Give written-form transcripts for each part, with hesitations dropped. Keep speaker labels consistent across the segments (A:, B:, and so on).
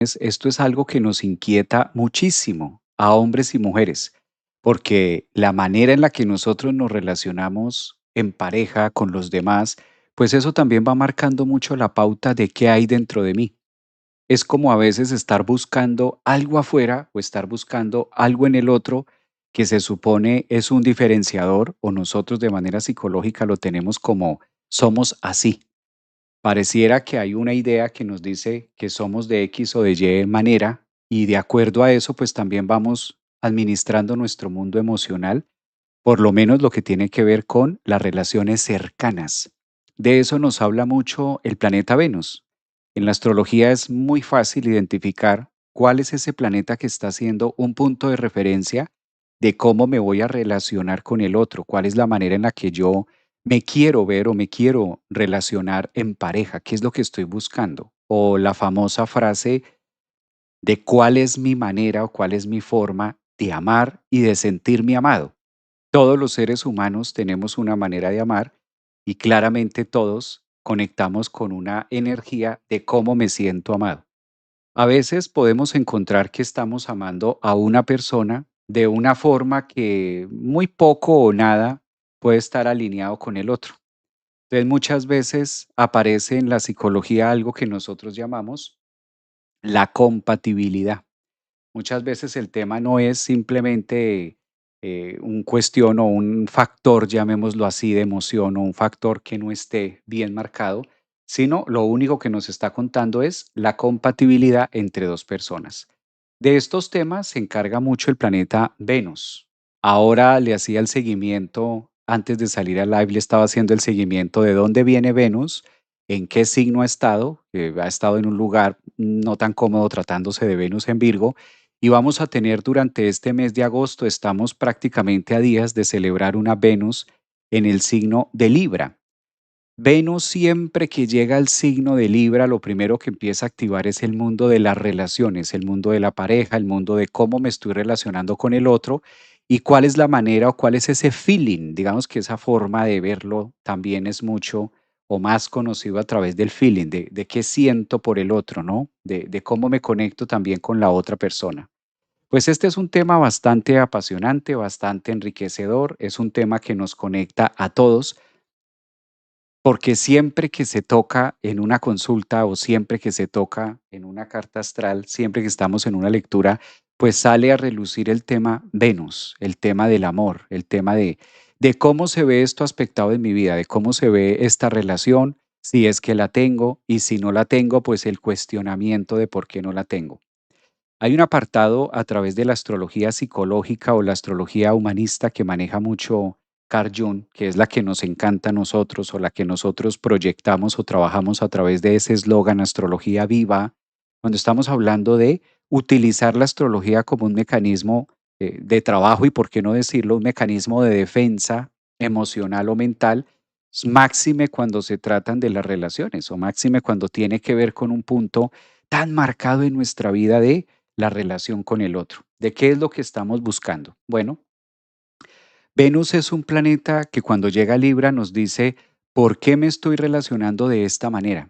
A: Esto es algo que nos inquieta muchísimo a hombres y mujeres, porque la manera en la que nosotros nos relacionamos en pareja con los demás, pues eso también va marcando mucho la pauta de qué hay dentro de mí. Es como a veces estar buscando algo afuera o estar buscando algo en el otro que se supone es un diferenciador o nosotros de manera psicológica lo tenemos como somos así. Pareciera que hay una idea que nos dice que somos de X o de Y manera y de acuerdo a eso, pues también vamos administrando nuestro mundo emocional, por lo menos lo que tiene que ver con las relaciones cercanas. De eso nos habla mucho el planeta Venus. En la astrología es muy fácil identificar cuál es ese planeta que está siendo un punto de referencia de cómo me voy a relacionar con el otro, cuál es la manera en la que yo me quiero ver o me quiero relacionar en pareja, qué es lo que estoy buscando. O la famosa frase de cuál es mi manera o cuál es mi forma de amar y de sentirme amado. Todos los seres humanos tenemos una manera de amar y claramente todos conectamos con una energía de cómo me siento amado. A veces podemos encontrar que estamos amando a una persona de una forma que muy poco o nada puede estar alineado con el otro. Entonces muchas veces aparece en la psicología algo que nosotros llamamos la compatibilidad. Muchas veces el tema no es simplemente un cuestión o un factor, llamémoslo así, de emoción o un factor que no esté bien marcado, sino lo único que nos está contando es la compatibilidad entre dos personas. De estos temas se encarga mucho el planeta Venus. Ahora le hacía el seguimiento, antes de salir al live, le estaba haciendo el seguimiento de dónde viene Venus, en qué signo ha estado en un lugar no tan cómodo tratándose de Venus en Virgo, y vamos a tener durante este mes de agosto, estamos prácticamente a días de celebrar una Venus en el signo de Libra. Venus siempre que llega al signo de Libra, lo primero que empieza a activar es el mundo de las relaciones, el mundo de la pareja, el mundo de cómo me estoy relacionando con el otro y cuál es la manera o cuál es ese feeling. Digamos que esa forma de verlo también es mucho o más conocido a través del feeling, de qué siento por el otro, ¿no? De cómo me conecto también con la otra persona. Pues este es un tema bastante apasionante, bastante enriquecedor, es un tema que nos conecta a todos porque siempre que se toca en una consulta o siempre que se toca en una carta astral, siempre que estamos en una lectura, pues sale a relucir el tema Venus, el tema del amor, el tema de cómo se ve esto aspectado en mi vida, de cómo se ve esta relación, si es que la tengo y si no la tengo, pues el cuestionamiento de por qué no la tengo. Hay un apartado a través de la astrología psicológica o la astrología humanista que maneja mucho Carl Jung, que es la que nos encanta a nosotros o la que nosotros proyectamos o trabajamos a través de ese eslogan astrología viva, cuando estamos hablando de utilizar la astrología como un mecanismo de trabajo y, por qué no decirlo, un mecanismo de defensa emocional o mental, máxime cuando se tratan de las relaciones o máxime cuando tiene que ver con un punto tan marcado en nuestra vida de la relación con el otro. ¿De qué es lo que estamos buscando? Bueno, Venus es un planeta que cuando llega a Libra nos dice, ¿por qué me estoy relacionando de esta manera?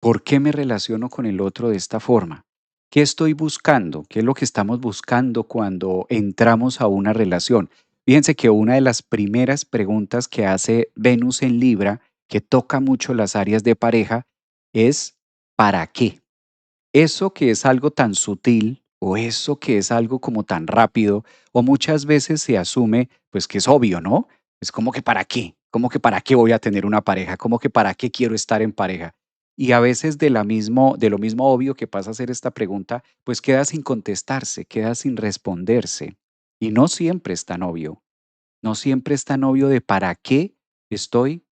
A: ¿Por qué me relaciono con el otro de esta forma? ¿Qué estoy buscando? ¿Qué es lo que estamos buscando cuando entramos a una relación? Fíjense que una de las primeras preguntas que hace Venus en Libra, que toca mucho las áreas de pareja, es ¿para qué? Eso que es algo tan sutil o eso que es algo como tan rápido o muchas veces se asume pues que es obvio, ¿no? Es como que para qué, como que para qué voy a tener una pareja, como que para qué quiero estar en pareja. Y a veces de lo mismo obvio que pasa a ser esta pregunta, pues queda sin contestarse, queda sin responderse. Y no siempre es tan obvio, no siempre es tan obvio de para qué estoy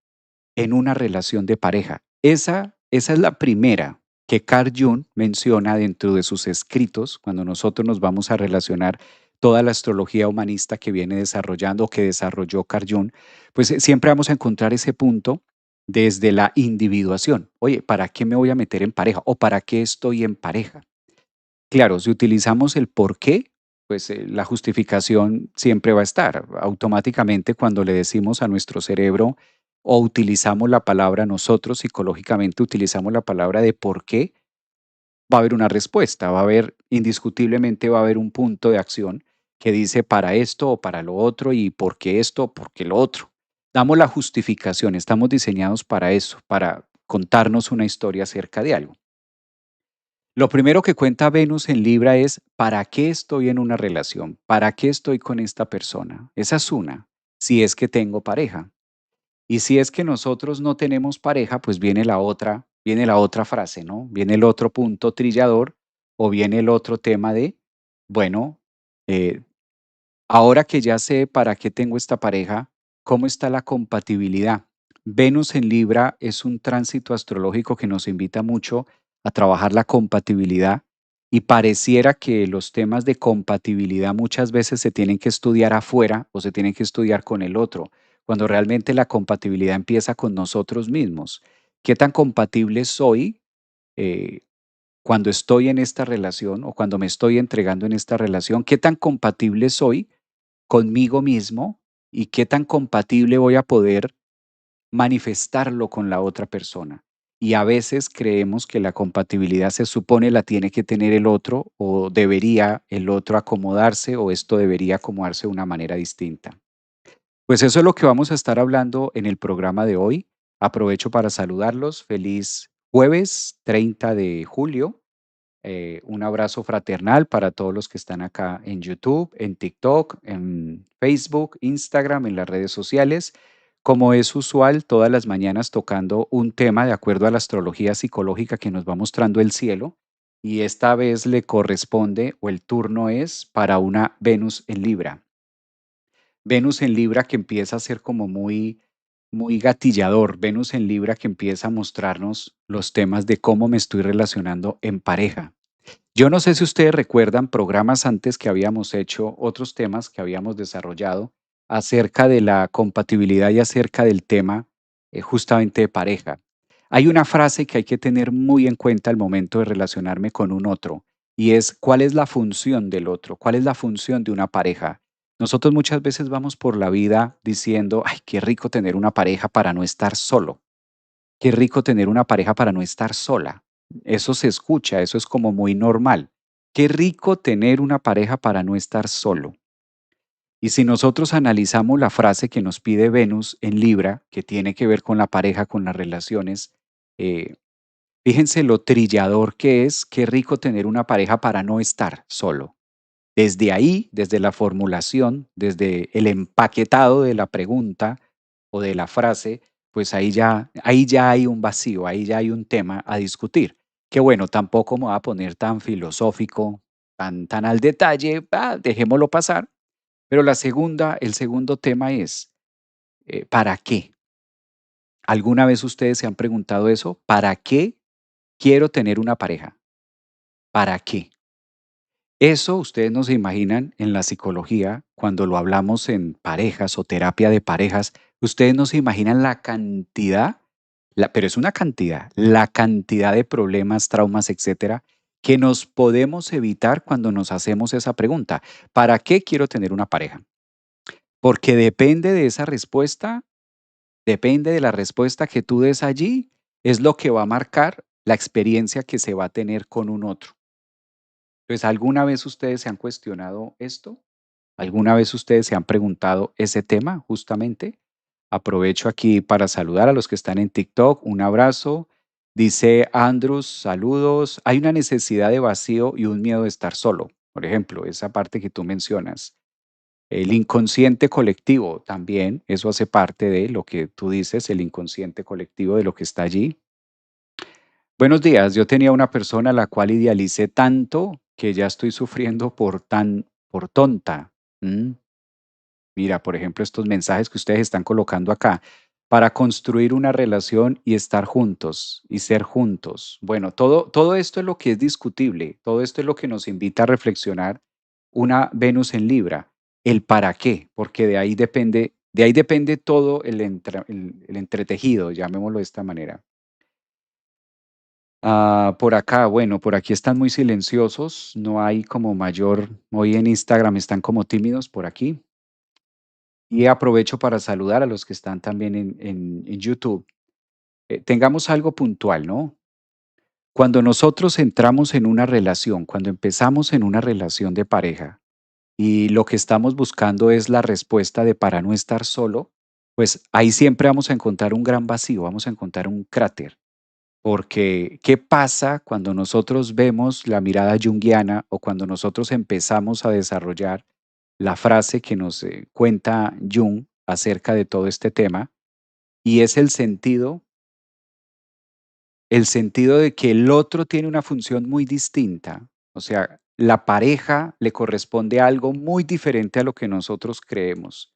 A: en una relación de pareja. Esa es la primera que Carl Jung menciona dentro de sus escritos cuando nosotros nos vamos a relacionar toda la astrología humanista que viene desarrollando o que desarrolló Carl Jung, pues siempre vamos a encontrar ese punto desde la individuación. Oye, ¿para qué me voy a meter en pareja? ¿O para qué estoy en pareja? Claro, si utilizamos el por qué, pues la justificación siempre va a estar. Automáticamente cuando le decimos a nuestro cerebro o utilizamos la palabra nosotros psicológicamente, utilizamos la palabra de por qué, va a haber una respuesta, va a haber, indiscutiblemente va a haber un punto de acción que dice para esto o para lo otro y por qué esto o por qué lo otro. Damos la justificación, estamos diseñados para eso, para contarnos una historia acerca de algo. Lo primero que cuenta Venus en Libra es, ¿para qué estoy en una relación? ¿Para qué estoy con esta persona? Esa es una, si es que tengo pareja. Y si es que nosotros no tenemos pareja, pues viene la otra frase, ¿no? Viene el otro punto trillador o viene el otro tema de, bueno, eh, ahora que ya sé para qué tengo esta pareja, ¿cómo está la compatibilidad? Venus en Libra es un tránsito astrológico que nos invita mucho a trabajar la compatibilidad y pareciera que los temas de compatibilidad muchas veces se tienen que estudiar afuera o se tienen que estudiar con el otro, cuando realmente la compatibilidad empieza con nosotros mismos. ¿Qué tan compatible soy eh, cuando estoy en esta relación o cuando me estoy entregando en esta relación? ¿Qué tan compatible soy conmigo mismo y qué tan compatible voy a poder manifestarlo con la otra persona? Y a veces creemos que la compatibilidad se supone la tiene que tener el otro o debería el otro acomodarse o esto debería acomodarse de una manera distinta. Pues eso es lo que vamos a estar hablando en el programa de hoy. Aprovecho para saludarlos. Feliz jueves 30 de julio. Un abrazo fraternal para todos los que están acá en YouTube, en TikTok, en Facebook, Instagram, en las redes sociales. Como es usual, todas las mañanas tocando un tema de acuerdo a la astrología psicológica que nos va mostrando el cielo. Y esta vez le corresponde o el turno es para una Venus en Libra. Venus en Libra que empieza a ser como muy gatillador. Venus en Libra que empieza a mostrarnos los temas de cómo me estoy relacionando en pareja. Yo no sé si ustedes recuerdan programas antes que habíamos hecho, otros temas que habíamos desarrollado acerca de la compatibilidad y acerca del tema justamente de pareja. Hay una frase que hay que tener muy en cuenta al momento de relacionarme con un otro y es cuál es la función del otro, cuál es la función de una pareja. Nosotros muchas veces vamos por la vida diciendo, ay, qué rico tener una pareja para no estar solo. Qué rico tener una pareja para no estar sola. Eso se escucha, eso es como muy normal. Qué rico tener una pareja para no estar solo. Y si nosotros analizamos la frase que nos pide Venus en Libra, que tiene que ver con la pareja, con las relaciones, eh, fíjense lo trillador que es, qué rico tener una pareja para no estar solo. Desde ahí, desde la formulación, desde el empaquetado de la pregunta o de la frase, pues ahí ya hay un vacío, ahí ya hay un tema a discutir. Que bueno, tampoco me voy a poner tan filosófico, tan al detalle, dejémoslo pasar. Pero el segundo tema es, ¿para qué? ¿Alguna vez ustedes se han preguntado eso? ¿Para qué quiero tener una pareja? ¿Para qué? Eso ustedes no se imaginan en la psicología, cuando lo hablamos en parejas o terapia de parejas, ustedes no se imaginan la cantidad, pero es una cantidad, la cantidad de problemas, traumas, etcétera, que nos podemos evitar cuando nos hacemos esa pregunta. ¿Para qué quiero tener una pareja? Porque depende de esa respuesta, depende de la respuesta que tú des allí, es lo que va a marcar la experiencia que se va a tener con un otro. Entonces, ¿alguna vez ustedes se han cuestionado esto? ¿Alguna vez ustedes se han preguntado ese tema justamente? Aprovecho aquí para saludar a los que están en TikTok. Un abrazo. Dice Andrews, saludos. Hay una necesidad de vacío y un miedo de estar solo. Por ejemplo, esa parte que tú mencionas. El inconsciente colectivo también, eso hace parte de lo que tú dices, el inconsciente colectivo de lo que está allí. Buenos días, yo tenía una persona a la cual idealicé tanto que ya estoy sufriendo por tonta. ¿Mm? Mira, por ejemplo, estos mensajes que ustedes están colocando acá, para construir una relación y estar juntos y ser juntos. Bueno, todo esto es lo que es discutible, todo esto es lo que nos invita a reflexionar una Venus en Libra, el para qué, porque de ahí depende todo el entretejido, llamémoslo de esta manera. Por acá, bueno, por aquí están muy silenciosos, no hay como mayor, hoy en Instagram están como tímidos por aquí. Y aprovecho para saludar a los que están también en YouTube. Tengamos algo puntual, ¿no? Cuando nosotros entramos en una relación, cuando empezamos en una relación de pareja y lo que estamos buscando es la respuesta de para no estar solo, pues ahí siempre vamos a encontrar un gran vacío, vamos a encontrar un cráter. Porque, ¿qué pasa cuando nosotros vemos la mirada junguiana o cuando nosotros empezamos a desarrollar la frase que nos cuenta Jung acerca de todo este tema? Y es el sentido de que el otro tiene una función muy distinta. O sea, la pareja le corresponde algo muy diferente a lo que nosotros creemos.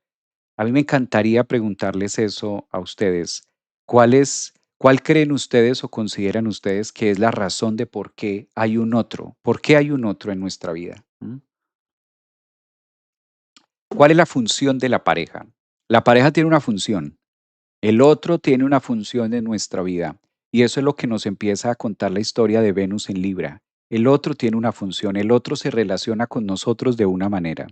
A: A mí me encantaría preguntarles eso a ustedes. ¿Cuál creen ustedes o consideran ustedes que es la razón de por qué hay un otro? ¿Por qué hay un otro en nuestra vida? ¿Mm? ¿Cuál es la función de la pareja? La pareja tiene una función. El otro tiene una función en nuestra vida. Y eso es lo que nos empieza a contar la historia de Venus en Libra. El otro tiene una función. El otro se relaciona con nosotros de una manera.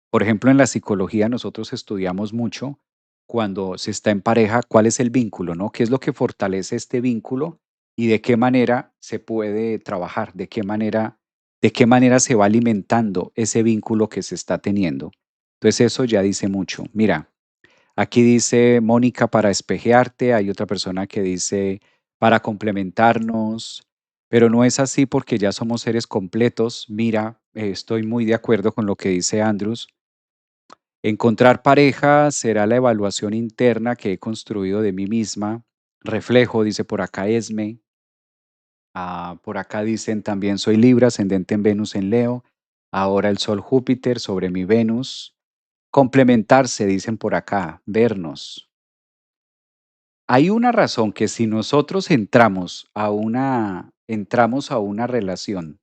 A: Por ejemplo, en la psicología nosotros estudiamos mucho cuando se está en pareja, cuál es el vínculo, ¿no? ¿Qué es lo que fortalece este vínculo y de qué manera se puede trabajar? De qué manera se va alimentando ese vínculo que se está teniendo? Entonces eso ya dice mucho. Mira, aquí dice Mónica para espejearte, hay otra persona que dice para complementarnos, pero no es así porque ya somos seres completos. Mira, estoy muy de acuerdo con lo que dice Andrews. Encontrar pareja será la evaluación interna que he construido de mí misma. Reflejo, dice por acá Esme. Por acá dicen también soy Libra, ascendente en Venus en Leo. Ahora el Sol Júpiter sobre mi Venus. Complementarse, dicen por acá, vernos. Hay una razón que si nosotros entramos a una relación.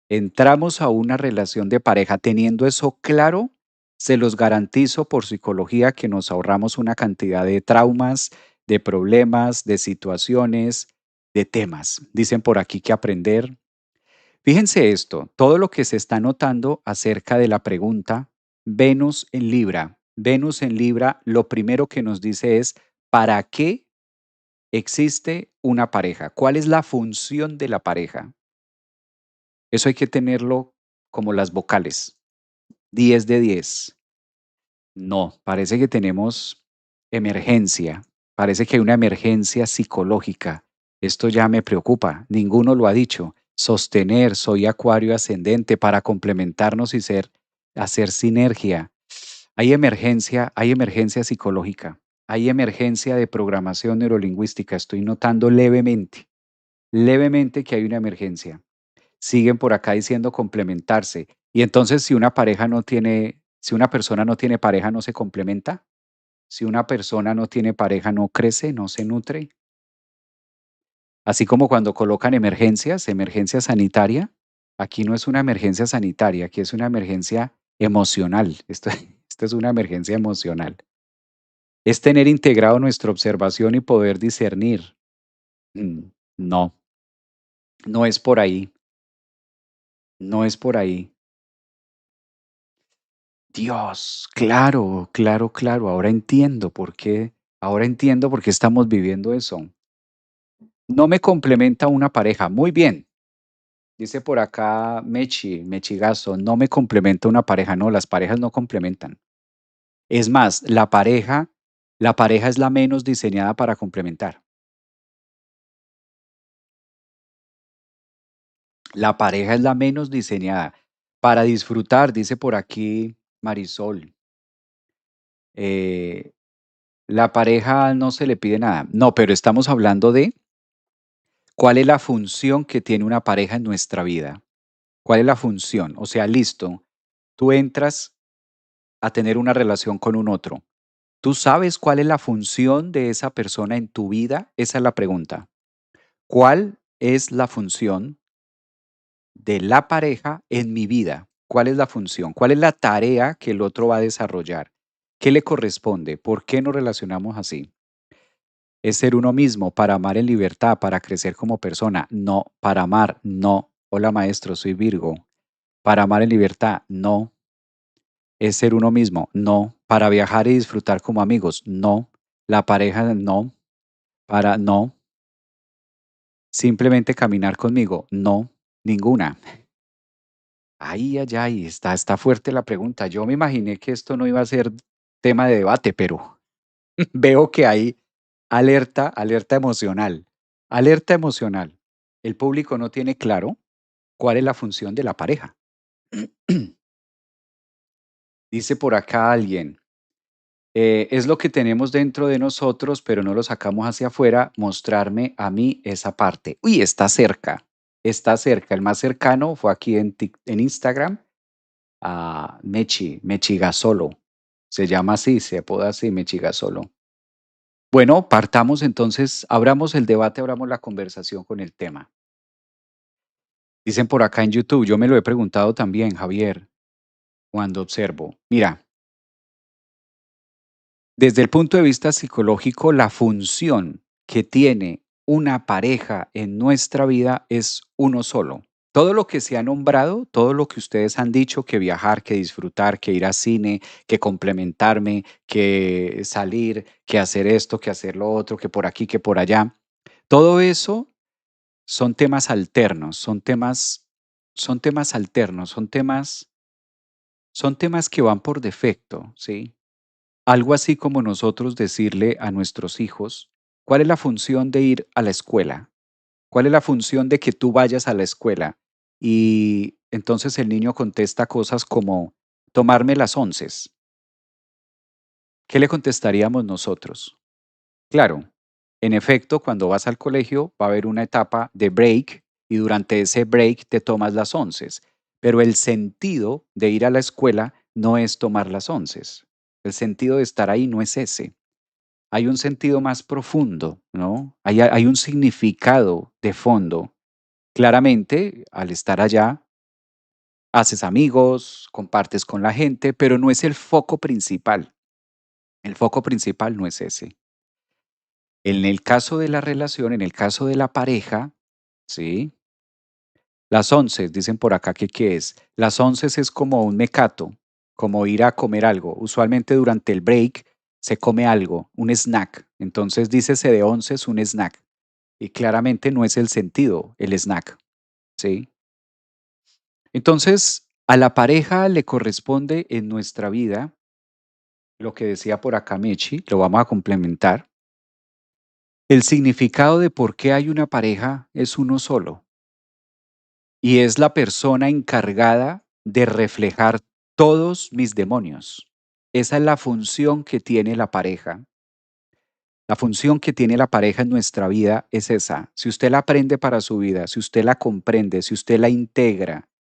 A: Entramos a una relación de pareja teniendo eso claro, se los garantizo por psicología que nos ahorramos una cantidad de traumas, de problemas, de situaciones, de temas. Dicen por aquí que aprender. Fíjense esto, todo lo que se está notando acerca de la pregunta Venus en Libra. Venus en Libra, lo primero que nos dice es, ¿para qué existe una pareja? ¿Cuál es la función de la pareja? Eso hay que tenerlo como las vocales. 10 de 10. No, parece que tenemos emergencia. Parece que hay una emergencia psicológica. Esto ya me preocupa. Ninguno lo ha dicho. Sostener, soy acuario ascendente para complementarnos y hacer sinergia. Hay emergencia psicológica. Hay emergencia de programación neurolingüística. Estoy notando levemente que hay una emergencia. Siguen por acá diciendo complementarse. Y entonces, si una persona no tiene pareja, ¿no se complementa? Si una persona no tiene pareja, ¿no crece, no se nutre? Así como cuando colocan emergencia sanitaria, aquí no es una emergencia sanitaria, aquí es una emergencia emocional. Esto es una emergencia emocional. Es tener integrado nuestra observación y poder discernir. Mm, No, no es por ahí, no es por ahí. Dios, claro, claro, claro. Ahora entiendo por qué estamos viviendo eso. No me complementa una pareja. Muy bien. Dice por acá Mechigazo, no me complementa una pareja. No, las parejas no complementan. Es más, la pareja es la menos diseñada para complementar. La pareja es la menos diseñada para disfrutar, dice por aquí Marisol. Eh, la pareja no se le pide nada. No, pero estamos hablando de ¿cuál es la función que tiene una pareja en nuestra vida? ¿Cuál es la función? O sea, listo, tú entras a tener una relación con un otro. ¿Tú sabes cuál es la función de esa persona en tu vida? Esa es la pregunta. ¿Cuál es la función de la pareja en mi vida? ¿Cuál es la función? ¿Cuál es la tarea que el otro va a desarrollar? ¿Qué le corresponde? ¿Por qué nos relacionamos así? Es ser uno mismo, para amar en libertad, para crecer como persona. No, para amar, no. Hola maestro, soy Virgo. Para amar en libertad, no. Es ser uno mismo, no. Para viajar y disfrutar como amigos, no. La pareja, no. No. simplemente caminar conmigo. No, ninguna. Ay, ay, ay, está fuerte la pregunta. Yo me imaginé que esto no iba a ser tema de debate, pero veo que hay alerta emocional, alerta emocional. El público no tiene claro cuál es la función de la pareja. Dice por acá alguien, es lo que tenemos dentro de nosotros, pero no lo sacamos hacia afuera, mostrarme a mí esa parte. Uy, está cerca, está cerca. El más cercano fue aquí en Instagram, a Mechi Gasolo. Se llama así, se apoda así, Mechi Gasolo. Bueno, partamos entonces, abramos el debate, abramos la conversación con el tema. Dicen por acá en YouTube, yo me lo he preguntado también, Javier, cuando observo. Mira, desde el punto de vista psicológico, la función que tiene una pareja en nuestra vida es uno solo. Todo lo que se ha nombrado, todo lo que ustedes han dicho, que viajar, que disfrutar, que ir al cine, que complementarme, que salir, que hacer esto, que hacer lo otro, que por aquí, que por allá, todo eso son temas alternos, son temas alternos, son temas que van por defecto, ¿sí? Algo así como nosotros decirle a nuestros hijos, ¿cuál es la función de ir a la escuela? ¿Cuál es la función de que tú vayas a la escuela? Y entonces el niño contesta cosas como tomarme las onces. ¿Qué le contestaríamos nosotros? Claro, en efecto, cuando vas al colegio va a haber una etapa de break y durante ese break te tomas las onces, pero el sentido de ir a la escuela no es tomar las onces. El sentido de estar ahí no es ese. Hay un sentido más profundo, ¿no? Hay un significado de fondo. Claramente, al estar allá, haces amigos, compartes con la gente, pero no es el foco principal. El foco principal no es ese. En el caso de la relación, en el caso de la pareja, ¿sí? Las once, dicen por acá que qué es. Las once es como un mecato, como ir a comer algo. Usualmente durante el break se come algo, un snack. Entonces dícese de once es un snack. Y claramente no es el sentido, el snack, ¿sí? Entonces, a la pareja le corresponde en nuestra vida, lo que decía por acá Mechi, lo vamos a complementar. El significado de por qué hay una pareja es uno solo, y es la persona encargada de reflejar todos mis demonios. Esa es la función que tiene la pareja. La función que tiene la pareja en nuestra vida es esa. Si usted la aprende para su vida, si usted la comprende, si usted la integra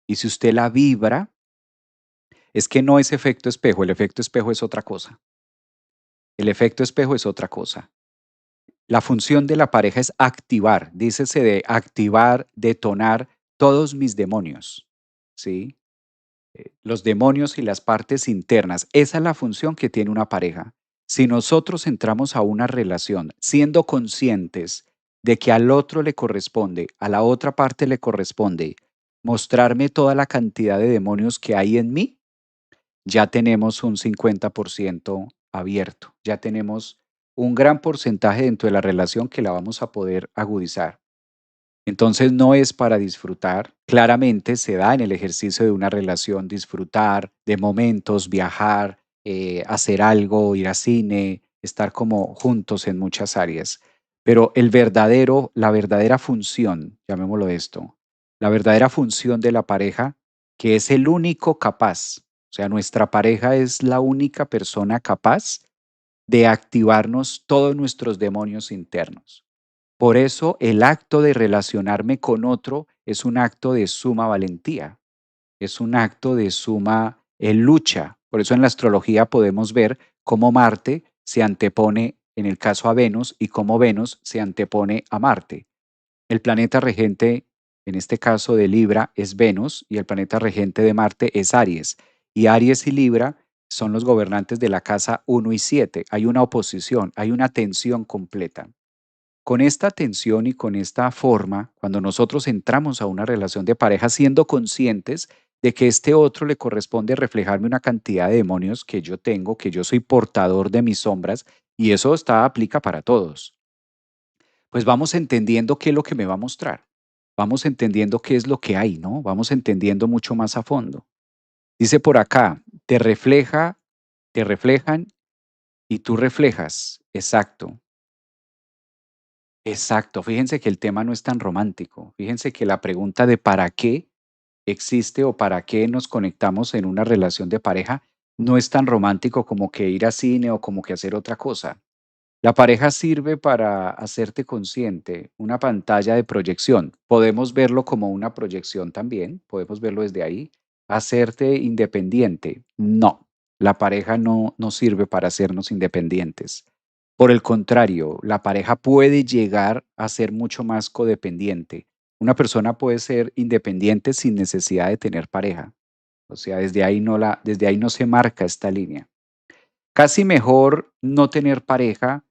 A: y si usted la vibra, es que no es efecto espejo, el efecto espejo es otra cosa. El efecto espejo es otra cosa. La función de la pareja es activar, dícese de activar, detonar todos mis demonios, ¿sí? Los demonios y las partes internas. Esa es la función que tiene una pareja. Si nosotros entramos a una relación siendo conscientes de que al otro le corresponde, a la otra parte le corresponde mostrarme toda la cantidad de demonios que hay en mí, ya tenemos un 50% abierto, ya tenemos un gran porcentaje dentro de la relación que la vamos a poder agudizar. Entonces no es para disfrutar, claramente se da en el ejercicio de una relación disfrutar de momentos, viajar, hacer algo, ir a cine, estar como juntos en muchas áreas. Pero la verdadera función, llamémoslo esto, la verdadera función de la pareja, que es el único capaz, o sea, nuestra pareja es la única persona capaz de activarnos todos nuestros demonios internos. Por eso el acto de relacionarme con otro es un acto de suma valentía, es un acto de suma lucha. Por eso en la astrología podemos ver cómo Marte se antepone, en el caso a Venus, y cómo Venus se antepone a Marte. El planeta regente, en este caso de Libra, es Venus y el planeta regente de Marte es Aries. Y Aries y Libra son los gobernantes de la casa 1 y 7. Hay una oposición, hay una tensión completa. Con esta tensión y con esta forma, cuando nosotros entramos a una relación de pareja siendo conscientes de que este otro le corresponde reflejarme una cantidad de demonios que yo tengo, que yo soy portador de mis sombras, y eso aplica para todos. pues vamos entendiendo qué es lo que me va a mostrar. Vamos entendiendo qué es lo que hay, ¿no? Vamos entendiendo mucho más a fondo. Dice por acá, te reflejan y tú reflejas. Exacto, exacto. Fíjense que el tema no es tan romántico. Fíjense que la pregunta de para qué existe o para qué nos conectamos en una relación de pareja no es tan romántico como que ir a cine o como que hacer otra cosa. La pareja sirve para hacerte consciente, una pantalla de proyección. Podemos verlo como una proyección también, podemos verlo desde ahí. Hacerte independiente. No, la pareja no sirve para hacernos independientes. Por el contrario, la pareja puede llegar a ser mucho más codependiente. Una persona puede ser independiente sin necesidad de tener pareja. O sea, desde ahí no se marca esta línea. Casi mejor no tener pareja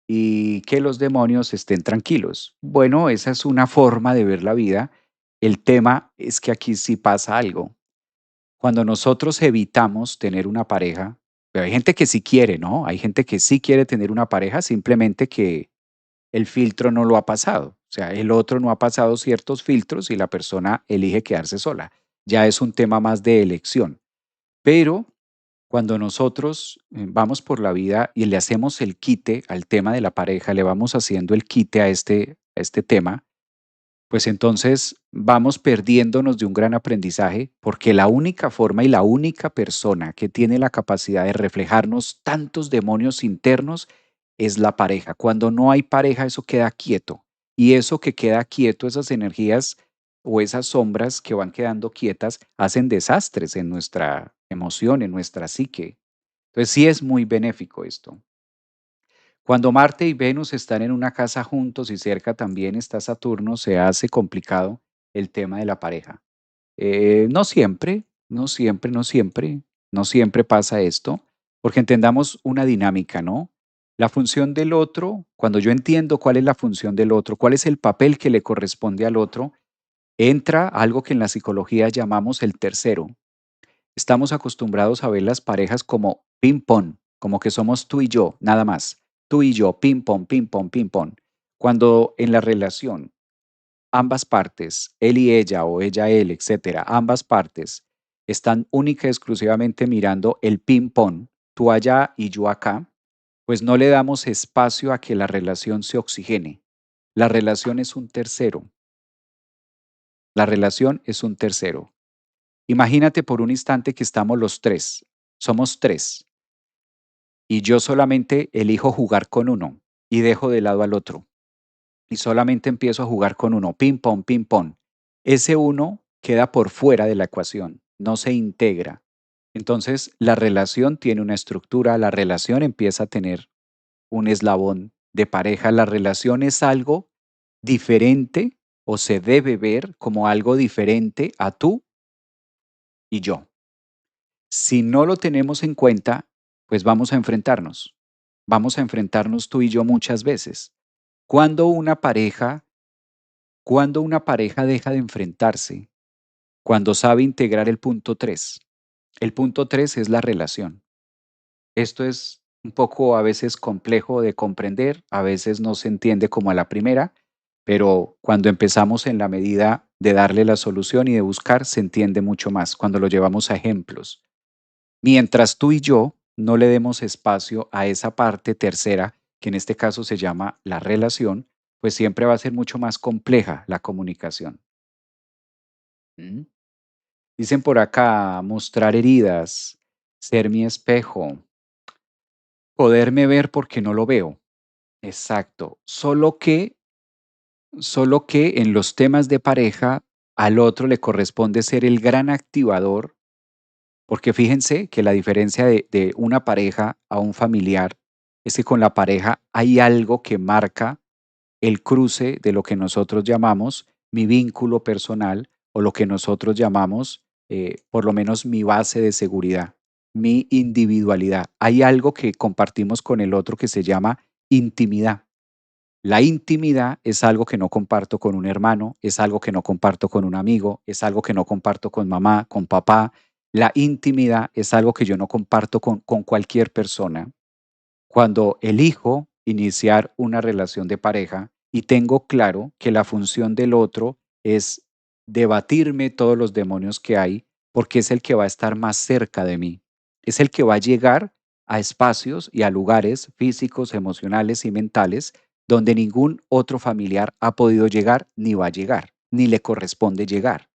A: y que los demonios estén tranquilos. Bueno, esa es una forma de ver la vida. El tema es que aquí sí pasa algo. Cuando nosotros evitamos tener una pareja, pero hay gente que sí quiere, ¿no? Hay gente que sí quiere tener una pareja, simplemente que el filtro no lo ha pasado. O sea, el otro no ha pasado ciertos filtros y la persona elige quedarse sola. Ya es un tema más de elección. Pero cuando nosotros vamos por la vida y le hacemos el quite al tema de la pareja, le vamos haciendo el quite a este tema, pues entonces vamos perdiéndonos de un gran aprendizaje porque la única forma y la única persona que tiene la capacidad de reflejarnos tantos demonios internos es la pareja. Cuando no hay pareja, eso queda quieto. Y eso que queda quieto, esas energías o esas sombras que van quedando quietas, hacen desastres en nuestra emoción, en nuestra psique. Entonces sí es muy benéfico esto. Cuando Marte y Venus están en una casa juntos y cerca también está Saturno, se hace complicado el tema de la pareja. No siempre, no siempre, no siempre, no siempre pasa esto, porque entendamos una dinámica, ¿no? La función del otro, cuando yo entiendo cuál es la función del otro, cuál es el papel que le corresponde al otro, entra algo que en la psicología llamamos el tercero. Estamos acostumbrados a ver las parejas como ping-pong, como que somos tú y yo, nada más. Tú y yo, ping-pong, ping-pong, ping-pong. Cuando en la relación ambas partes, él y ella o ella, él, etcétera, ambas partes están única y exclusivamente mirando el ping-pong, tú allá y yo acá, pues no le damos espacio a que la relación se oxigene. La relación es un tercero. La relación es un tercero. Imagínate por un instante que estamos los tres, somos tres, y yo solamente elijo jugar con uno y dejo de lado al otro, y solamente empiezo a jugar con uno, ping pong, ping pong. Ese uno queda por fuera de la ecuación, no se integra. Entonces la relación tiene una estructura, la relación empieza a tener un eslabón de pareja, la relación es algo diferente o se debe ver como algo diferente a tú y yo. Si no lo tenemos en cuenta, pues vamos a enfrentarnos. Vamos a enfrentarnos tú y yo muchas veces. Cuando una pareja, cuando una pareja deja de enfrentarse, cuando sabe integrar el punto 3. El punto 3 es la relación. Esto es un poco a veces complejo de comprender, a veces no se entiende como a la primera, pero cuando empezamos en la medida de darle la solución y de buscar, se entiende mucho más cuando lo llevamos a ejemplos. Mientras tú y yo no le demos espacio a esa parte tercera, que en este caso se llama la relación, pues siempre va a ser mucho más compleja la comunicación. ¿Mm? Dicen por acá, mostrar heridas, ser mi espejo, poderme ver porque no lo veo. Exacto. Solo que en los temas de pareja, al otro le corresponde ser el gran activador. Porque fíjense que la diferencia de una pareja a un familiar es que con la pareja hay algo que marca el cruce de lo que nosotros llamamos mi vínculo personal o lo que nosotros llamamos, por lo menos mi base de seguridad, mi individualidad. Hay algo que compartimos con el otro que se llama intimidad. La intimidad es algo que no comparto con un hermano, es algo que no comparto con un amigo, es algo que no comparto con mamá, con papá. La intimidad es algo que yo no comparto con cualquier persona. Cuando elijo iniciar una relación de pareja y tengo claro que la función del otro es debatirme todos los demonios que hay, porque es el que va a estar más cerca de mí. Es el que va a llegar a espacios y a lugares físicos, emocionales y mentales donde ningún otro familiar ha podido llegar ni va a llegar, ni le corresponde llegar.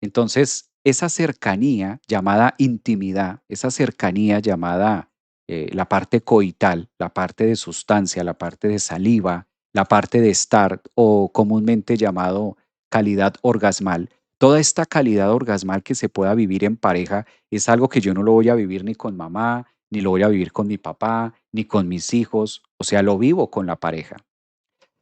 A: Entonces, esa cercanía llamada intimidad, esa cercanía llamada la parte coital, la parte de sustancia, la parte de saliva, la parte de estar o comúnmente llamado calidad orgasmal, toda esta calidad orgasmal que se pueda vivir en pareja es algo que yo no lo voy a vivir ni con mamá, ni lo voy a vivir con mi papá, ni con mis hijos, o sea, lo vivo con la pareja.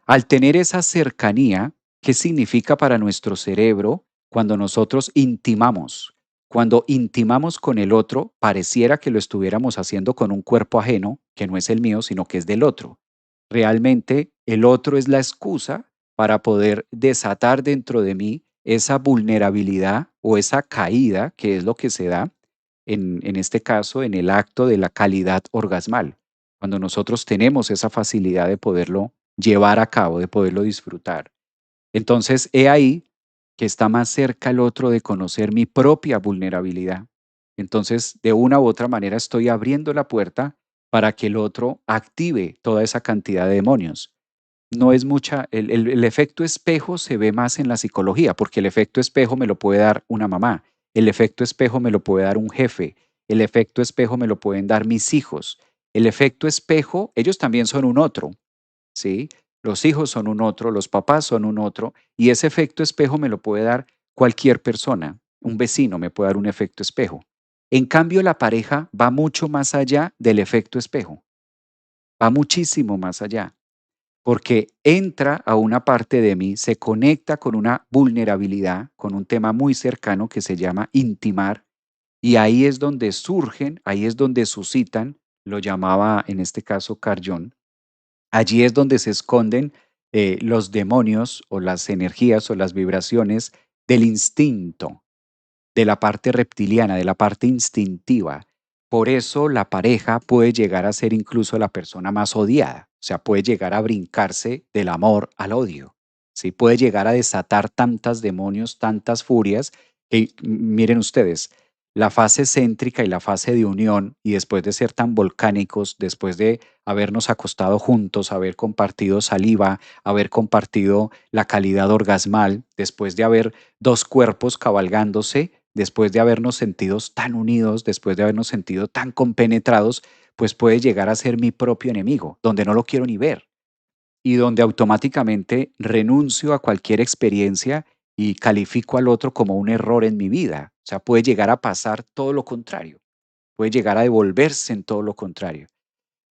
A: Al tener esa cercanía, ¿qué significa para nuestro cerebro cuando nosotros intimamos? Cuando intimamos con el otro, pareciera que lo estuviéramos haciendo con un cuerpo ajeno, que no es el mío, sino que es del otro. Realmente el otro es la excusa para poder desatar dentro de mí esa vulnerabilidad o esa caída, que es lo que se da en este caso en el acto de la calidad orgasmal, cuando nosotros tenemos esa facilidad de poderlo llevar a cabo, de poderlo disfrutar. Entonces, he ahí que está más cerca el otro de conocer mi propia vulnerabilidad. Entonces, de una u otra manera, estoy abriendo la puerta para que el otro active toda esa cantidad de demonios. No es mucha, el efecto espejo se ve más en la psicología, porque el efecto espejo me lo puede dar una mamá, el efecto espejo me lo puede dar un jefe, el efecto espejo me lo pueden dar mis hijos. El efecto espejo, ellos también son un otro, ¿sí? Los hijos son un otro, los papás son un otro, y ese efecto espejo me lo puede dar cualquier persona. Un vecino me puede dar un efecto espejo. En cambio, la pareja va mucho más allá del efecto espejo, va muchísimo más allá, porque entra a una parte de mí, se conecta con una vulnerabilidad, con un tema muy cercano que se llama intimar, y ahí es donde surgen, ahí es donde suscitan, lo llamaba en este caso Carl Jung. Allí es donde se esconden los demonios o las energías o las vibraciones del instinto, de la parte reptiliana, de la parte instintiva. Por eso la pareja puede llegar a ser incluso la persona más odiada, o sea, puede llegar a brincarse del amor al odio, ¿sí? Puede llegar a desatar tantas demonios, tantas furias, que miren ustedes, la fase céntrica y la fase de unión, y después de ser tan volcánicos, después de habernos acostado juntos, haber compartido saliva, haber compartido la calidad orgasmal, después de haber dos cuerpos cabalgándose, después de habernos sentido tan unidos, después de habernos sentido tan compenetrados, pues puede llegar a ser mi propio enemigo, donde no lo quiero ni ver y donde automáticamente renuncio a cualquier experiencia y califico al otro como un error en mi vida. O sea, puede llegar a pasar todo lo contrario, puede llegar a devolverse en todo lo contrario.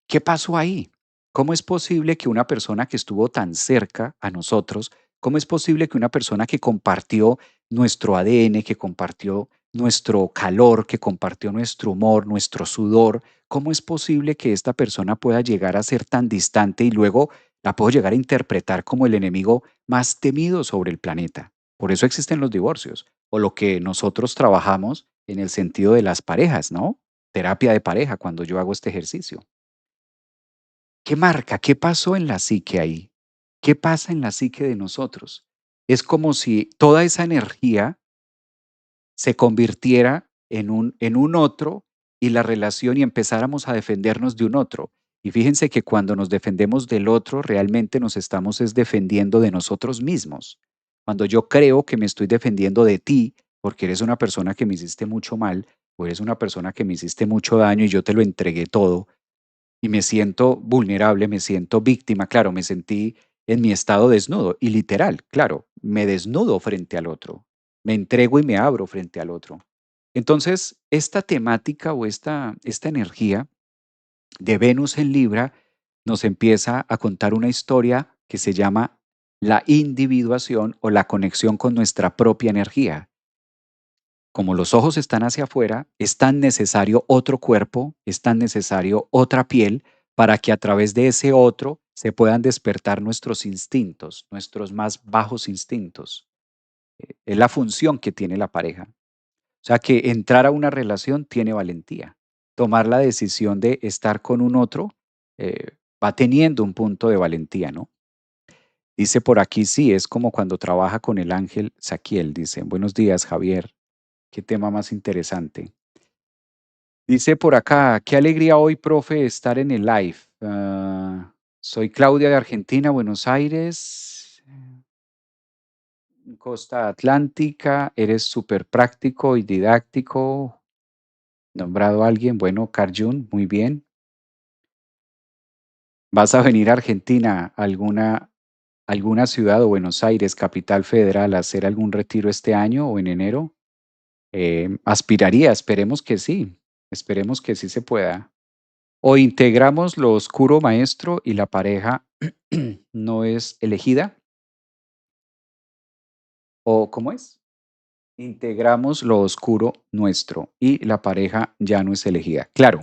A: ¿Qué pasó ahí? ¿Cómo es posible que una persona que estuvo tan cerca a nosotros, cómo es posible que una persona que compartió nuestro ADN, que compartió nuestro calor, que compartió nuestro humor, nuestro sudor, cómo es posible que esta persona pueda llegar a ser tan distante y luego la puedo llegar a interpretar como el enemigo más temido sobre el planeta? Por eso existen los divorcios o lo que nosotros trabajamos en el sentido de las parejas, ¿no? Terapia de pareja cuando yo hago este ejercicio. ¿Qué marca? ¿Qué pasó en la psique ahí? ¿Qué pasa en la psique de nosotros? Es como si toda esa energía se convirtiera en un otro y la relación y empezáramos a defendernos de un otro. Y fíjense que cuando nos defendemos del otro, realmente nos estamos es defendiendo de nosotros mismos. Cuando yo creo que me estoy defendiendo de ti, porque eres una persona que me hiciste mucho mal, o eres una persona que me hiciste mucho daño y yo te lo entregué todo, y me siento vulnerable, me siento víctima, claro, me sentí en mi estado desnudo y literal, claro, me desnudo frente al otro, me entrego y me abro frente al otro. Entonces, esta temática o esta energía de Venus en Libra nos empieza a contar una historia que se llama la individuación o la conexión con nuestra propia energía. Como los ojos están hacia afuera, es tan necesario otro cuerpo, es tan necesario otra piel para que a través de ese otro se puedan despertar nuestros instintos, nuestros más bajos instintos. Es la función que tiene la pareja. O sea que entrar a una relación tiene valentía. Tomar la decisión de estar con un otro va teniendo un punto de valentía, ¿no? Dice por aquí, sí, es como cuando trabaja con el ángel Saquiel. Dice, buenos días, Javier. Qué tema más interesante. Dice por acá, qué alegría hoy, profe, estar en el live. Soy Claudia de Argentina, Buenos Aires, costa atlántica. Eres súper práctico y didáctico. Nombrado a alguien, bueno, Carjun, muy bien. ¿Vas a venir a Argentina, alguna ciudad o Buenos Aires, capital federal, a hacer algún retiro este año o en enero? Aspiraría, esperemos que sí se pueda. O integramos lo oscuro maestro y la pareja no es elegida, o ¿cómo es? Integramos lo oscuro nuestro y la pareja ya no es elegida. Claro,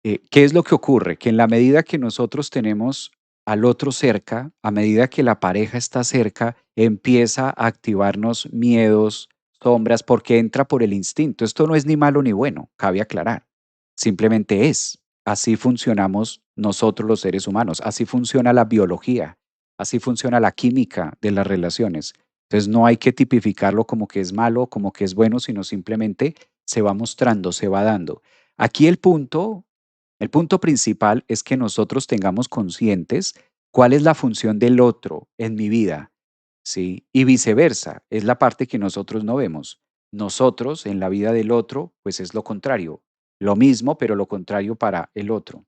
A: ¿qué es lo que ocurre? Que en la medida que nosotros tenemos al otro cerca, a medida que la pareja está cerca, empieza a activarnos miedos, sombras, porque entra por el instinto. Esto no es ni malo ni bueno, cabe aclarar. Simplemente es. Así funcionamos nosotros los seres humanos. Así funciona la biología. Así funciona la química de las relaciones. Entonces no hay que tipificarlo como que es malo, como que es bueno, sino simplemente se va mostrando, se va dando. Aquí el punto principal es que nosotros tengamos conscientes cuál es la función del otro en mi vida, ¿sí? Y viceversa, es la parte que nosotros no vemos. Nosotros en la vida del otro, pues es lo contrario. Lo mismo, pero lo contrario para el otro.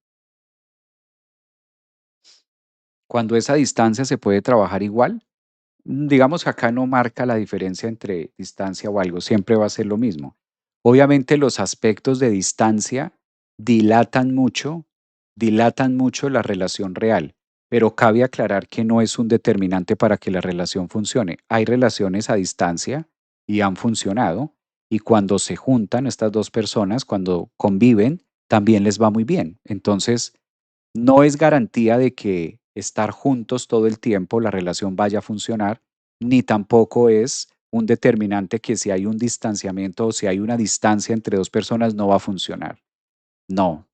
A: Cuando esa distancia se puede trabajar igual, digamos que acá no marca la diferencia entre distancia o algo, siempre va a ser lo mismo. Obviamente los aspectos de distancia dilatan mucho, dilatan mucho la relación real, pero cabe aclarar que no es un determinante para que la relación funcione. Hay relaciones a distancia y han funcionado, y cuando se juntan estas dos personas, cuando conviven, también les va muy bien. Entonces, no es garantía de que estar juntos todo el tiempo la relación vaya a funcionar, ni tampoco es un determinante que si hay un distanciamiento o si hay una distancia entre dos personas no va a funcionar. No.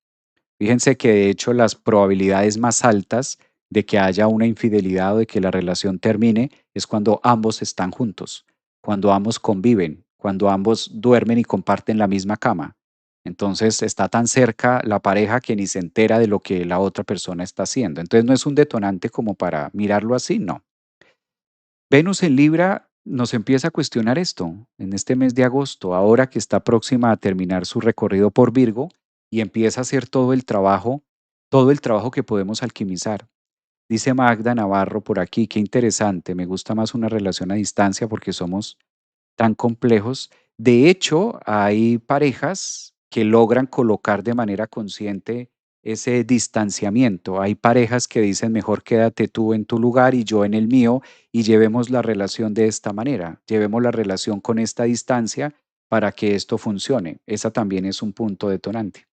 A: Fíjense que de hecho las probabilidades más altas de que haya una infidelidad o de que la relación termine es cuando ambos están juntos, cuando ambos conviven, cuando ambos duermen y comparten la misma cama. Entonces está tan cerca la pareja que ni se entera de lo que la otra persona está haciendo. Entonces no es un detonante como para mirarlo así, no. Venus en Libra nos empieza a cuestionar esto en este mes de agosto, ahora que está próxima a terminar su recorrido por Virgo y empieza a hacer todo el trabajo que podemos alquimizar. Dice Magda Navarro por aquí, qué interesante, me gusta más una relación a distancia porque somos tan complejos. De hecho, hay parejas que logran colocar de manera consciente ese distanciamiento. Hay parejas que dicen, mejor quédate tú en tu lugar y yo en el mío y llevemos la relación de esta manera, llevemos la relación con esta distancia para que esto funcione. Esa también es un punto detonante.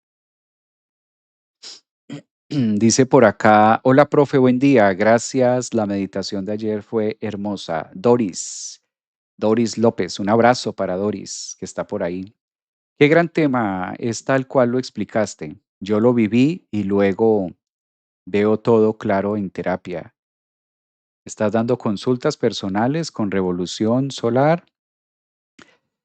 A: Dice por acá, hola profe, buen día, gracias, la meditación de ayer fue hermosa. Doris López, un abrazo para Doris, que está por ahí. Qué gran tema, es tal cual lo explicaste. Yo lo viví y luego veo todo claro en terapia. ¿Estás dando consultas personales con Revolución Solar?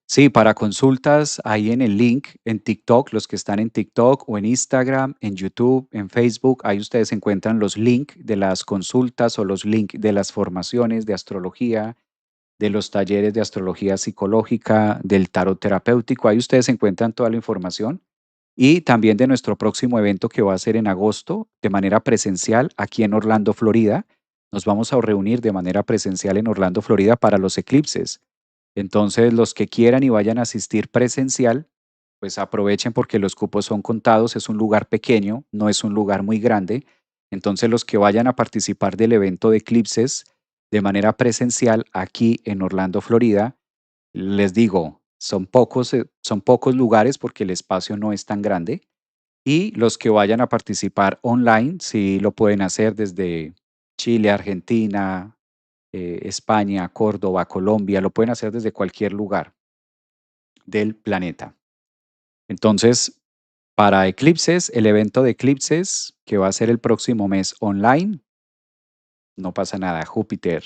A: Sí, para consultas ahí en el link en TikTok, los que están en TikTok o en Instagram, en YouTube, en Facebook, ahí ustedes encuentran los links de las consultas o los links de las formaciones de astrología, de los talleres de astrología psicológica, del tarot terapéutico. Ahí ustedes encuentran toda la información y también de nuestro próximo evento que va a ser en agosto de manera presencial aquí en Orlando, Florida. Nos vamos a reunir de manera presencial en Orlando, Florida para los eclipses. Entonces, los que quieran y vayan a asistir presencial, pues aprovechen porque los cupos son contados, es un lugar pequeño, no es un lugar muy grande. Entonces, los que vayan a participar del evento de eclipses de manera presencial aquí en Orlando, Florida, les digo, son pocos lugares porque el espacio no es tan grande. Y los que vayan a participar online, sí lo pueden hacer desde Chile, Argentina, España, Córdoba, Colombia, lo pueden hacer desde cualquier lugar del planeta. Entonces, para eclipses, el evento de eclipses que va a ser el próximo mes online, no pasa nada. Júpiter.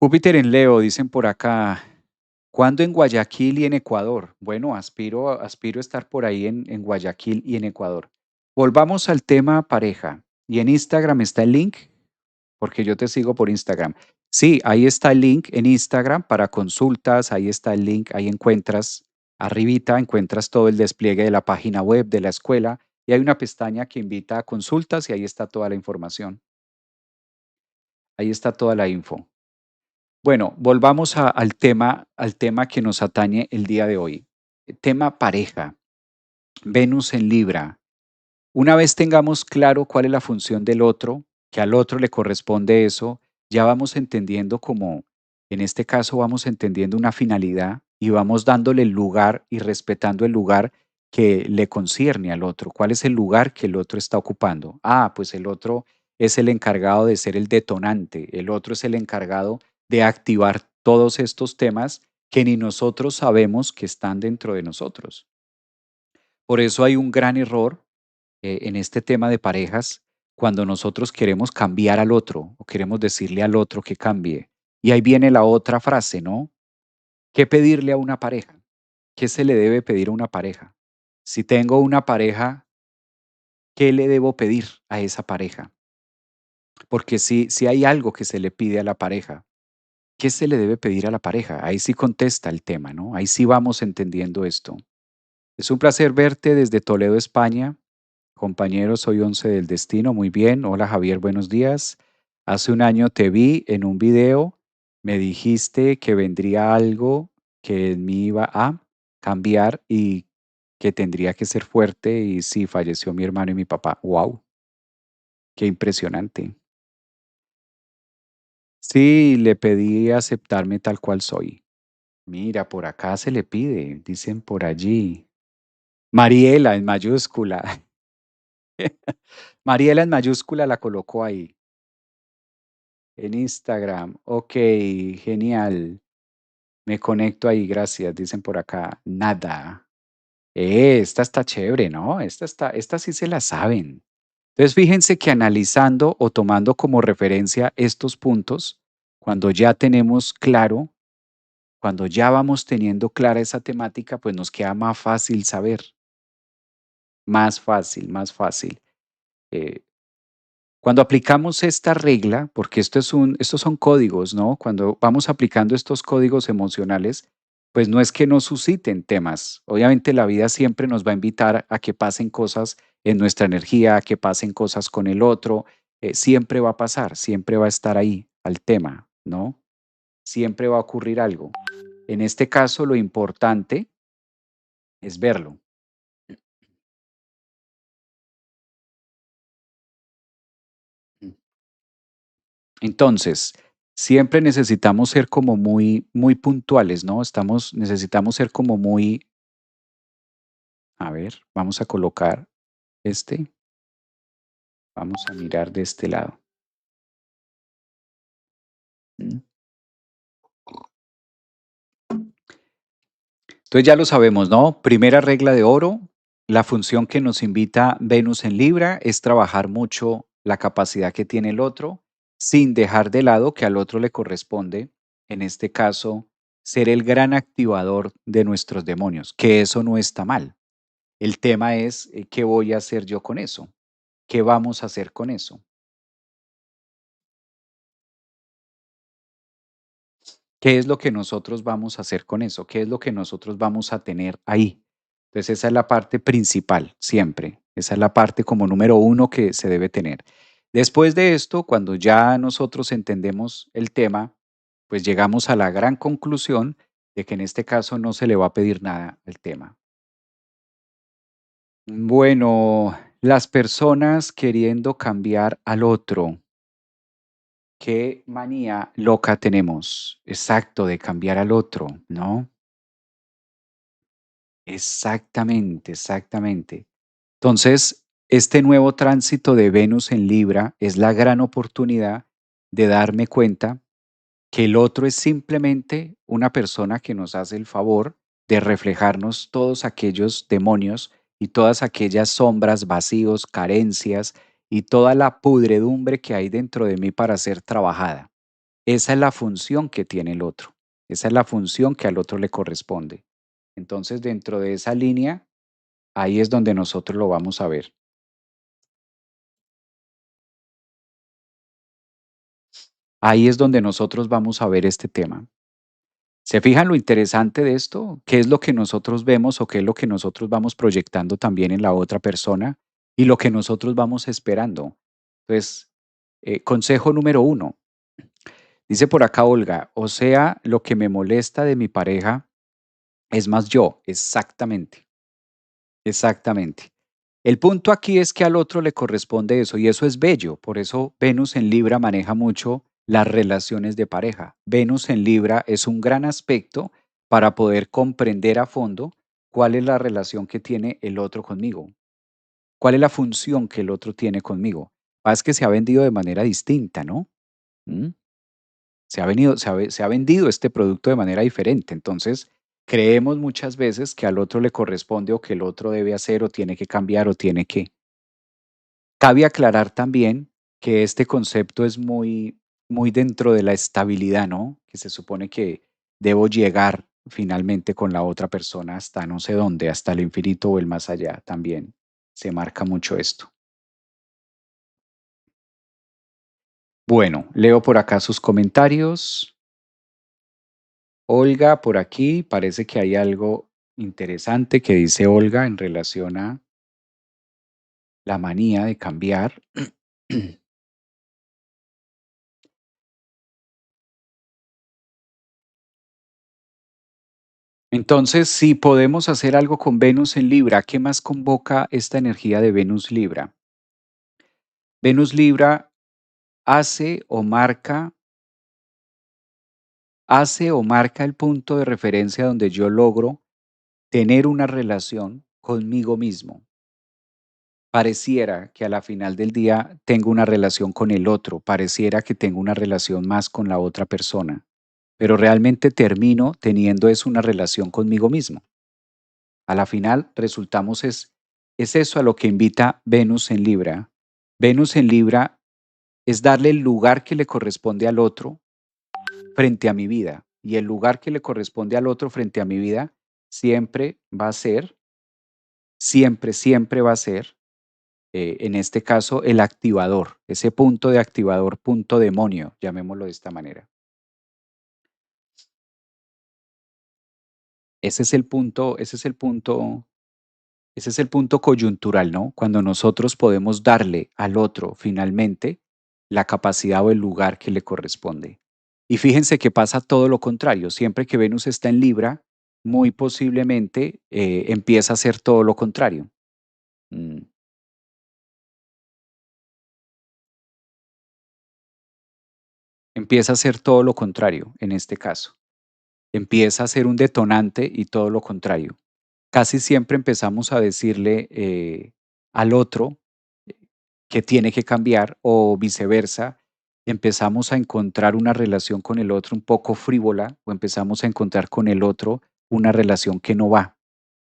A: Júpiter en Leo, dicen por acá. ¿Cuándo en Guayaquil y en Ecuador? Bueno, aspiro a estar por ahí en Guayaquil y en Ecuador. Volvamos al tema pareja. ¿Y en Instagram está el link? Porque yo te sigo por Instagram. Sí, ahí está el link en Instagram para consultas, ahí está el link, ahí encuentras, arribita encuentras todo el despliegue de la página web de la escuela y hay una pestaña que invita a consultas y ahí está toda la información, ahí está toda la info. Bueno, volvamos al tema que nos atañe el día de hoy. Tema pareja, Venus en Libra. Una vez tengamos claro cuál es la función del otro, que al otro le corresponde eso, ya vamos entendiendo como, en este caso vamos entendiendo una finalidad y vamos dándole el lugar y respetando el lugar que le concierne al otro. ¿Cuál es el lugar que el otro está ocupando? Ah, pues el otro es el encargado de ser el detonante, el otro es el encargado de activar todos estos temas que ni nosotros sabemos que están dentro de nosotros. Por eso hay un gran error en este tema de parejas cuando nosotros queremos cambiar al otro o queremos decirle al otro que cambie. Y ahí viene la otra frase, ¿no? ¿Qué pedirle a una pareja? ¿Qué se le debe pedir a una pareja? Si tengo una pareja, ¿qué le debo pedir a esa pareja? Porque si hay algo que se le pide a la pareja, ¿qué se le debe pedir a la pareja? Ahí sí contesta el tema, ¿no? Ahí sí vamos entendiendo esto. Es un placer verte desde Toledo, España. Compañero, soy 11 del destino. Muy bien. Hola Javier, buenos días. Hace un año te vi en un video. Me dijiste que vendría algo que en mí iba a cambiar y que tendría que ser fuerte. Y sí, falleció mi hermano y mi papá. ¡Wow! ¡Qué impresionante! Sí, le pedí aceptarme tal cual soy. Mira, por acá se le pide, dicen por allí. Mariela en mayúscula. Mariela en mayúscula la colocó ahí. En Instagram. Ok, genial. Me conecto ahí, gracias. Dicen por acá. Nada. Esta está chévere, ¿no? Esta sí se la saben. Entonces, fíjense que analizando o tomando como referencia estos puntos, cuando ya tenemos claro, cuando ya vamos teniendo clara esa temática, pues nos queda más fácil saber, más fácil, más fácil. Eh, Cuando aplicamos esta regla, porque estos son códigos, ¿no? Cuando vamos aplicando estos códigos emocionales, pues no es que no susciten temas. Obviamente la vida siempre nos va a invitar a que pasen cosas en nuestra energía, a que pasen cosas con el otro. Siempre va a pasar, siempre va a estar ahí al tema, ¿no? Siempre va a ocurrir algo. En este caso, lo importante es verlo. Entonces, siempre necesitamos ser como muy puntuales, ¿no? Necesitamos ser como muy, a ver, vamos a colocar este, vamos a mirar de este lado. ¿Mm? Entonces ya lo sabemos, ¿no? Primera regla de oro, la función que nos invita Venus en Libra es trabajar mucho la capacidad que tiene el otro, sin dejar de lado que al otro le corresponde, en este caso, ser el gran activador de nuestros demonios, que eso no está mal. El tema es, ¿qué voy a hacer yo con eso? ¿Qué vamos a hacer con eso? ¿Qué es lo que nosotros vamos a hacer con eso? ¿Qué es lo que nosotros vamos a tener ahí? Entonces, esa es la parte principal, siempre. Esa es la parte como número uno que se debe tener. Después de esto, cuando ya nosotros entendemos el tema, pues llegamos a la gran conclusión de que en este caso no se le va a pedir nada al tema. Bueno, las personas queriendo cambiar al otro. ¿Qué manía loca tenemos? Exacto, de cambiar al otro, ¿no? Exactamente, exactamente. Entonces, este nuevo tránsito de Venus en Libra es la gran oportunidad de darme cuenta que el otro es simplemente una persona que nos hace el favor de reflejarnos todos aquellos demonios y todas aquellas sombras, vacíos, carencias y toda la pudredumbre que hay dentro de mí para ser trabajada. Esa es la función que tiene el otro. Esa es la función que al otro le corresponde. Entonces, dentro de esa línea, ahí es donde nosotros lo vamos a ver. Ahí es donde nosotros vamos a ver este tema. ¿Se fijan lo interesante de esto? ¿Qué es lo que nosotros vemos o qué es lo que nosotros vamos proyectando también en la otra persona y lo que nosotros vamos esperando? Entonces, consejo número uno, dice por acá Olga, o sea, lo que me molesta de mi pareja es más yo, exactamente, exactamente. El punto aquí es que al otro le corresponde eso y eso es bello. Por eso Venus en Libra maneja mucho las relaciones de pareja. Venus en Libra es un gran aspecto para poder comprender a fondo cuál es la relación que tiene el otro conmigo, cuál es la función que el otro tiene conmigo. Es que se ha vendido de manera distinta, ¿no? ¿Mm? Se ha vendido este producto de manera diferente. Entonces, creemos muchas veces que al otro le corresponde o que el otro debe hacer o tiene que cambiar o tiene que. Cabe aclarar también que este concepto es muy dentro de la estabilidad, ¿no? Que se supone que debo llegar finalmente con la otra persona hasta no sé dónde, hasta el infinito o el más allá. También se marca mucho esto. Bueno, leo por acá sus comentarios. Olga, por aquí parece que hay algo interesante que dice Olga en relación a la manía de cambiar. Entonces, si podemos hacer algo con Venus en Libra, ¿qué más convoca esta energía de Venus Libra? Venus Libra hace o marca, hace o marca el punto de referencia donde yo logro tener una relación conmigo mismo. Pareciera que a la final del día tengo una relación con el otro, pareciera que tengo una relación más con la otra persona, pero realmente termino teniendo es una relación conmigo mismo. A la final resultamos es eso a lo que invita Venus en Libra. Venus en Libra es darle el lugar que le corresponde al otro frente a mi vida. Y el lugar que le corresponde al otro frente a mi vida siempre va a ser, siempre va a ser, en este caso, el activador, ese punto de activador, punto demonio, llamémoslo de esta manera. Ese es el punto, ese es el punto. Ese es el punto coyuntural, ¿no? Cuando nosotros podemos darle al otro finalmente la capacidad o el lugar que le corresponde. Y fíjense que pasa todo lo contrario. Siempre que Venus está en Libra, muy posiblemente empieza a ser todo lo contrario. Mm, Empieza a ser todo lo contrario en este caso. Empieza a ser un detonante y todo lo contrario. Casi siempre empezamos a decirle al otro que tiene que cambiar o viceversa, empezamos a encontrar una relación con el otro un poco frívola o empezamos a encontrar con el otro una relación que no va,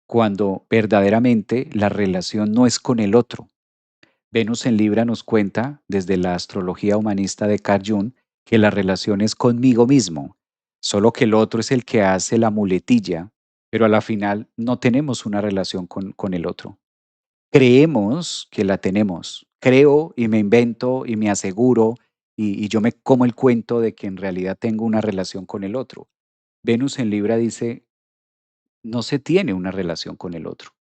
A: cuando verdaderamente la relación no es con el otro. Venus en Libra nos cuenta desde la astrología humanista de Carl Jung que la relación es conmigo mismo, solo que el otro es el que hace la muletilla, pero a la final no tenemos una relación con el otro. Creemos que la tenemos. Creo y me invento y me aseguro y yo me como el cuento de que en realidad tengo una relación con el otro. Venus en Libra dice, no se tiene una relación con el otro.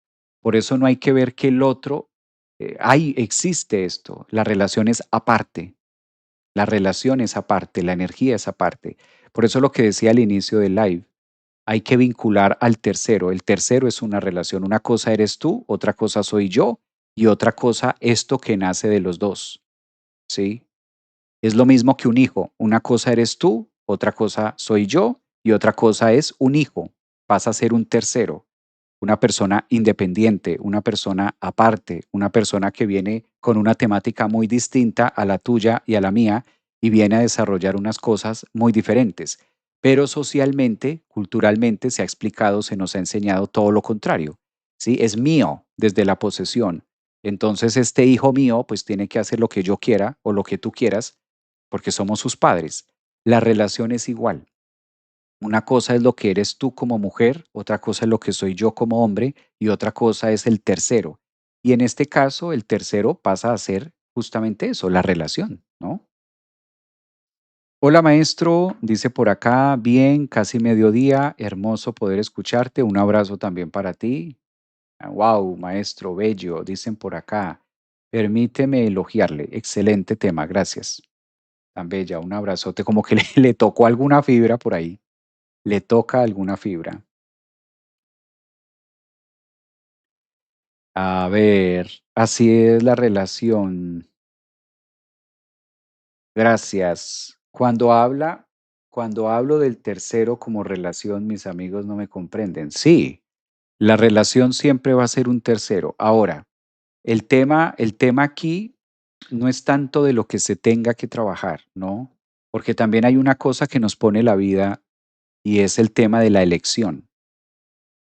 A: Por eso no hay que ver que el otro, existe esto, la relación es aparte, la relación es aparte, la energía es aparte. Por eso lo que decía al inicio del live, hay que vincular al tercero. El tercero es una relación. Una cosa eres tú, otra cosa soy yo y otra cosa esto que nace de los dos. ¿Sí? Es lo mismo que un hijo. Una cosa eres tú, otra cosa soy yo y otra cosa es un hijo. Pasa a ser un tercero, una persona independiente, una persona aparte, una persona que viene con una temática muy distinta a la tuya y a la mía y viene a desarrollar unas cosas muy diferentes. Pero socialmente, culturalmente se ha explicado, se nos ha enseñado todo lo contrario. ¿Sí? Es mío desde la posesión. Entonces, este hijo mío, pues tiene que hacer lo que yo quiera o lo que tú quieras, porque somos sus padres. La relación es igual. Una cosa es lo que eres tú como mujer, otra cosa es lo que soy yo como hombre y otra cosa es el tercero. Y en este caso, el tercero pasa a ser justamente eso, la relación, ¿no? Hola maestro, dice por acá, bien, casi mediodía, hermoso poder escucharte, un abrazo también para ti. Wow, maestro, bello, dicen por acá. Permíteme elogiarle, excelente tema, gracias. Tan bella, un abrazote, como que le tocó alguna fibra por ahí, le toca alguna fibra. A ver, así es la relación. Gracias. Cuando hablo del tercero como relación, mis amigos no me comprenden. Sí, la relación siempre va a ser un tercero. Ahora, el tema aquí no es tanto de lo que se tenga que trabajar, ¿no? Porque también hay una cosa que nos pone la vida y es el tema de la elección.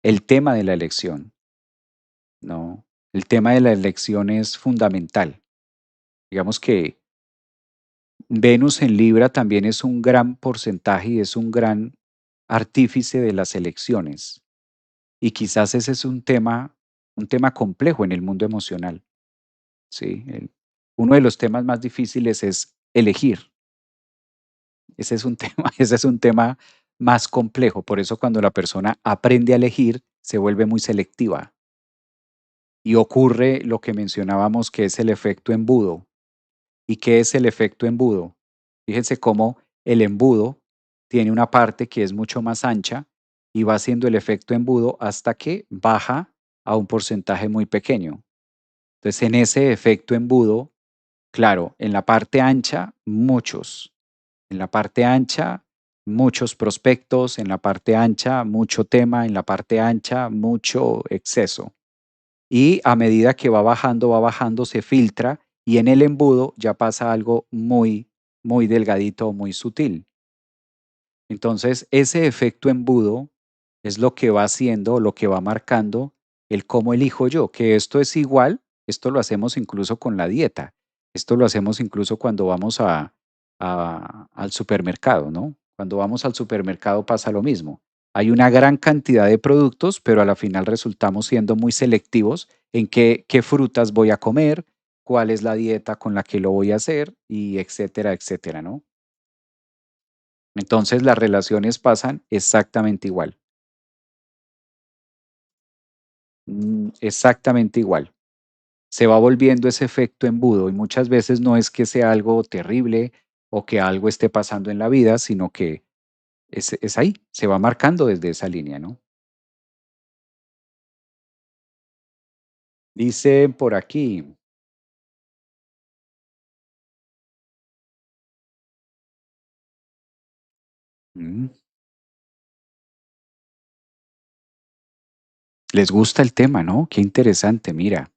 A: El tema de la elección, ¿no? El tema de la elección es fundamental. Digamos que Venus en Libra también es un gran porcentaje y es un gran artífice de las elecciones. Y quizás ese es un tema complejo en el mundo emocional, ¿sí? Uno de los temas más difíciles es elegir. Ese es un tema, ese es un tema más complejo. Por eso cuando la persona aprende a elegir, se vuelve muy selectiva y ocurre lo que mencionábamos que es el efecto embudo. ¿Y qué es el efecto embudo? Fíjense cómo el embudo tiene una parte que es mucho más ancha y va haciendo el efecto embudo hasta que baja a un porcentaje muy pequeño. Entonces, en ese efecto embudo, claro, en la parte ancha, muchos. En la parte ancha, muchos prospectos. En la parte ancha, mucho tema. En la parte ancha, mucho exceso. Y a medida que va bajando, se filtra y en el embudo ya pasa algo muy, muy delgadito, muy sutil. Entonces, ese efecto embudo es lo que va haciendo, lo que va marcando el cómo elijo yo, que esto es igual, esto lo hacemos incluso con la dieta, esto lo hacemos incluso cuando vamos al supermercado, ¿no? Cuando vamos al supermercado pasa lo mismo. Hay una gran cantidad de productos, pero a la final resultamos siendo muy selectivos en qué frutas voy a comer, cuál es la dieta con la que lo voy a hacer y etcétera, etcétera, ¿no? Entonces las relaciones pasan exactamente igual, exactamente igual. Se va volviendo ese efecto embudo y muchas veces no es que sea algo terrible o que algo esté pasando en la vida, sino que es ahí, se va marcando desde esa línea, ¿no? Dice por aquí, mm, les gusta el tema, ¿no? Qué interesante, mira.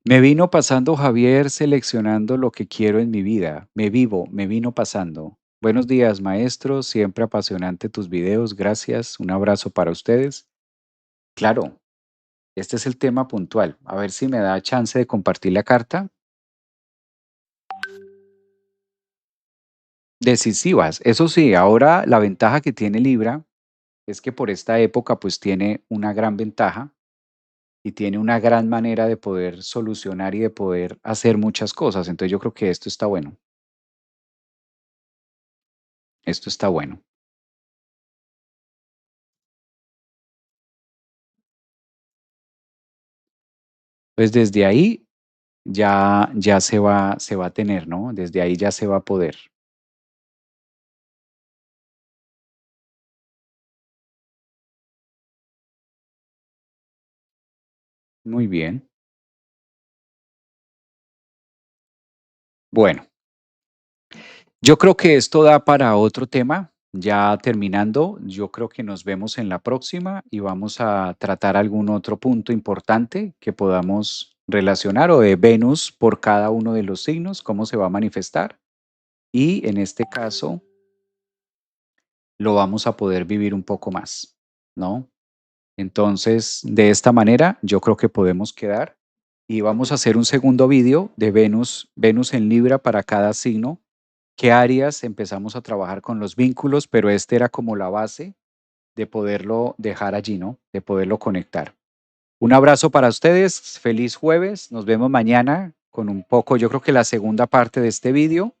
A: Me vino pasando Javier seleccionando lo que quiero en mi vida. Me vino pasando. Buenos días, maestro. Siempre apasionante tus videos. Gracias. Un abrazo para ustedes. Claro, este es el tema puntual. A ver si me da chance de compartir la carta. Decisivas. Eso sí, ahora la ventaja que tiene Libra es que por esta época pues tiene una gran ventaja y tiene una gran manera de poder solucionar y de poder hacer muchas cosas. Entonces yo creo que esto está bueno. Esto está bueno. Pues desde ahí ya se va a tener, ¿no? Desde ahí ya se va a poder. Muy bien. Bueno, yo creo que esto da para otro tema. Ya terminando, yo creo que nos vemos en la próxima y vamos a tratar algún otro punto importante que podamos relacionar o de Venus por cada uno de los signos, cómo se va a manifestar. Y en este caso lo vamos a poder vivir un poco más, ¿no? Entonces, de esta manera, yo creo que podemos quedar. y vamos a hacer un segundo vídeo de Venus en Libra para cada signo. ¿Qué áreas empezamos a trabajar con los vínculos? Pero este era como la base de poderlo dejar allí, ¿no? De poderlo conectar. Un abrazo para ustedes, feliz jueves, nos vemos mañana con un poco, yo creo que la segunda parte de este vídeo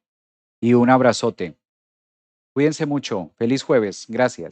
A: y un abrazote. Cuídense mucho, feliz jueves, gracias.